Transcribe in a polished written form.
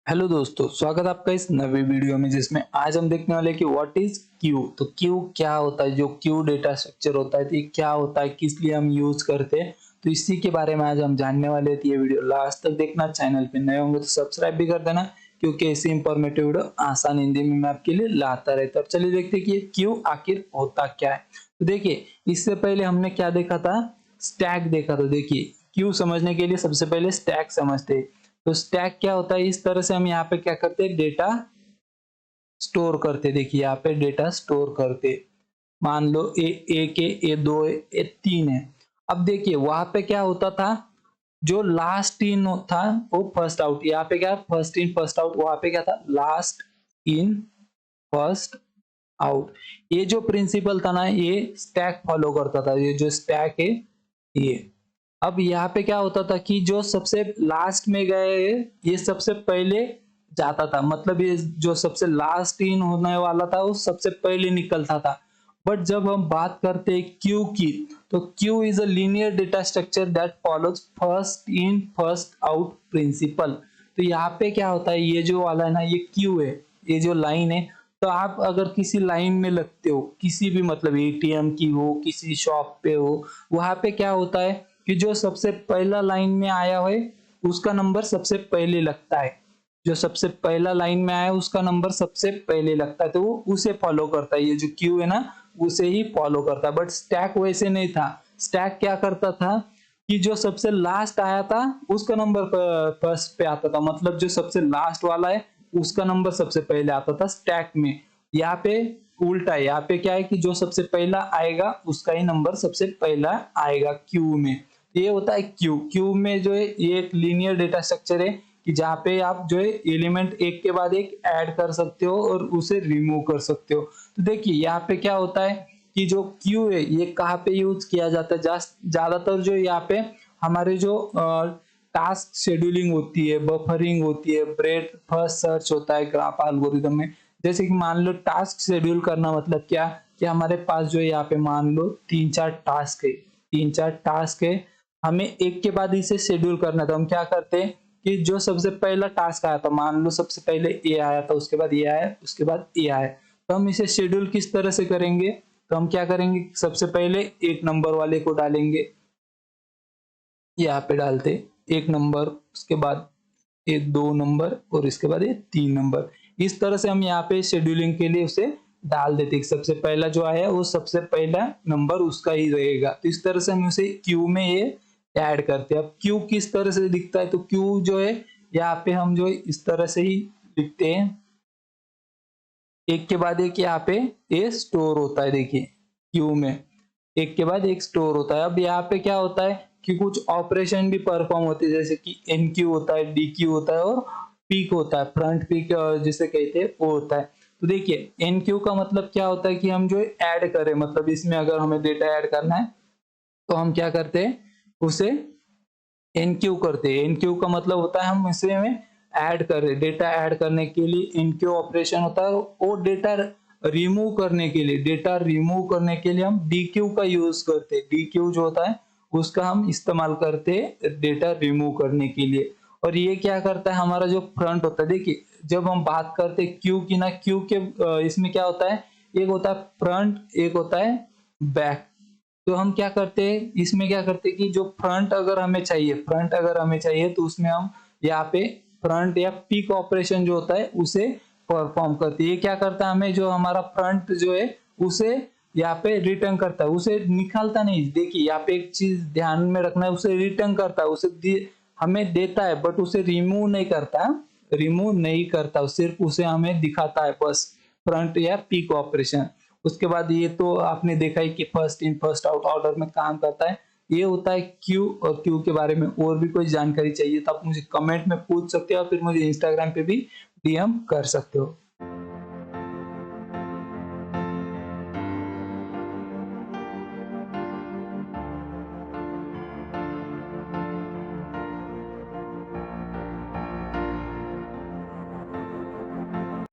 Hello दोस्तों, स्वागत है आपका इस नए वीडियो में जिसमें आज हम देखने वाले हैं कि व्हाट इज क्यू। तो क्यू क्या होता है, जो क्यू डेटा स्ट्रक्चर होता है तो ये क्या होता है, किस लिए हम यूज करते हैं, तो इसी के बारे में आज हम जानने वाले हैं। तो ये वीडियो लास्ट तक देखना, चैनल पे नए होंगे तो सब्सक्राइब भी कर देना क्योंकि ऐसी इंफॉर्मेटिव वीडियो आसान हिंदी में मैं आपके लिए लाता रहता हूँ। चलिए देखते हैं कि ये क्यू आखिर होता क्या है। तो देखिए, इससे पहले हमने क्या देखा था, स्टैक देखा। तो देखिए, क्यू समझने के लिए सबसे पहले स्टैक समझते हैं। तो स्टैक क्या होता है, इस तरह से हम यहाँ पे क्या करते हैं, डेटा स्टोर करते। देखिए यहाँ पे डेटा स्टोर करते, मान लो ए एक है, ए दो है, ए तीन है। अब देखिए वहां पे क्या होता था, जो लास्ट इन था वो फर्स्ट आउट। यहाँ पे क्या, फर्स्ट इन फर्स्ट आउट, वहां पे क्या था, लास्ट इन फर्स्ट आउट। ये जो प्रिंसिपल था ना, ये स्टैक फॉलो करता था। ये जो स्टैक है ये, अब यहाँ पे क्या होता था कि जो सबसे लास्ट में गए ये सबसे पहले जाता था, मतलब ये जो सबसे लास्ट इन होने वाला था वो सबसे पहले निकलता था। बट जब हम बात करते हैं क्यू की, तो queue is a linear data structure that follows first in first out principle. तो यहाँ पे क्या होता है, ये जो वाला है ना, ये क्यू है, ये जो लाइन है। तो आप अगर किसी लाइन में लगते हो, किसी भी मतलब एटीएम की हो, किसी शॉप पे हो, वहां पे क्या होता है कि जो सबसे पहला लाइन में आया है उसका नंबर सबसे पहले लगता है। जो सबसे पहला लाइन में आया है उसका नंबर सबसे पहले लगता है, तो वो उसे फॉलो करता है। ये जो क्यू है ना, उसे ही फॉलो करता है। बट स्टैक वैसे नहीं था। स्टैक क्या करता था कि जो सबसे लास्ट आया था उसका नंबर फर्स्ट पे आता था, मतलब जो सबसे लास्ट वाला है उसका नंबर सबसे पहले आता था स्टैक में। यहाँ पे उल्टा है, यहाँ पे क्या है कि जो सबसे पहला आएगा उसका ही नंबर सबसे पहला आएगा क्यू में। ये होता है क्यू। क्यू में जो है ये एक लीनियर डेटा स्ट्रक्चर है कि जहाँ पे आप जो है एलिमेंट एक के बाद एक ऐड कर सकते हो और उसे रिमूव कर सकते हो। तो देखिए यहाँ पे क्या होता है कि जो क्यू है ये कहाँ पे यूज किया जाता है, ज्यादातर जो यहाँ पे हमारे जो टास्क शेड्यूलिंग होती है, बफरिंग होती है, ब्रेड फर्स्ट सर्च होता है ग्राफ एल्गोरिदम में। जैसे कि मान लो टास्क शेड्यूल करना मतलब क्या, कि हमारे पास जो है यहाँ पे मान लो तीन चार टास्क है, तीन चार टास्क है, हमें एक के बाद इसे शेड्यूल करना था। हम क्या करते हैं कि जो सबसे पहला टास्क आया था, मान लो सबसे पहले ए आया था, उसके बाद ये आया, उसके बाद ए आया, तो हम इसे शेड्यूल किस तरह से करेंगे। तो हम क्या करेंगे, सबसे पहले एक नंबर वाले को डालेंगे, यहाँ पे डालते एक नंबर, उसके बाद ये दो नंबर और इसके बाद ये तीन नंबर। इस तरह से हम यहाँ पे शेड्यूलिंग के लिए उसे डाल देते हैं। सबसे पहला जो आया वो सबसे पहला नंबर उसका ही रहेगा। तो इस तरह से हम उसे क्यू में ये ऐड करते हैं। अब क्यू किस तरह से दिखता है, तो क्यू जो है यहाँ पे हम जो इस तरह से ही लिखते हैं, एक के बाद एक यहाँ पे ये स्टोर होता है। देखिए क्यू में एक के बाद एक स्टोर होता है। अब यहाँ पे क्या होता है कि कुछ ऑपरेशन भी परफॉर्म होते हैं, जैसे कि एन क्यू होता है, डी क्यू होता है और पीक होता है, फ्रंट पीक जिसे कहते हैं वो होता है। तो देखिए एन क्यू का मतलब क्या होता है कि हम जो ऐड करें, मतलब इसमें अगर हमें डेटा ऐड करना है तो हम क्या करते हैं, उसे एनक्यू करते हैं। एनक्यू का मतलब होता है हम इसे में ऐड कर रहे, डेटा ऐड करने के लिए एनक्यू ऑपरेशन होता है। और डेटा रिमूव करने के लिए, डेटा रिमूव करने के लिए हम डीक्यू का यूज करते हैं। डीक्यू जो होता है उसका हम इस्तेमाल करते हैं डेटा रिमूव करने के लिए। और ये क्या करता है, हमारा जो फ्रंट होता है, देखिए जब हम बात करते हैं क्यू की ना, क्यू के इसमें क्या होता है, एक होता है फ्रंट, एक होता है बैक। तो हम क्या करते हैं, इसमें क्या करते हैं कि जो फ्रंट अगर हमें चाहिए, फ्रंट अगर हमें चाहिए तो उसमें हम यहाँ पे फ्रंट या पिक ऑपरेशन जो होता है उसे परफॉर्म करते हैं। ये क्या करता है, हमें जो हमारा फ्रंट जो है उसे यहाँ पे रिटर्न करता है, उसे निकालता नहीं। देखिए यहाँ पे एक चीज ध्यान में रखना है, उसे रिटर्न करता है, उसे हमें देता है बट उसे रिमूव नहीं करता, रिमूव नहीं करता, सिर्फ उसे हमें दिखाता है बस, फ्रंट या पिक ऑपरेशन। उसके बाद ये तो आपने देखा ही कि first in first out order में काम करता है। ये होता है क्यू। और क्यू के बारे में और भी कोई जानकारी चाहिए तो आप मुझे कमेंट में पूछ सकते हो, और फिर मुझे इंस्टाग्राम पे भी डीएम कर सकते हो।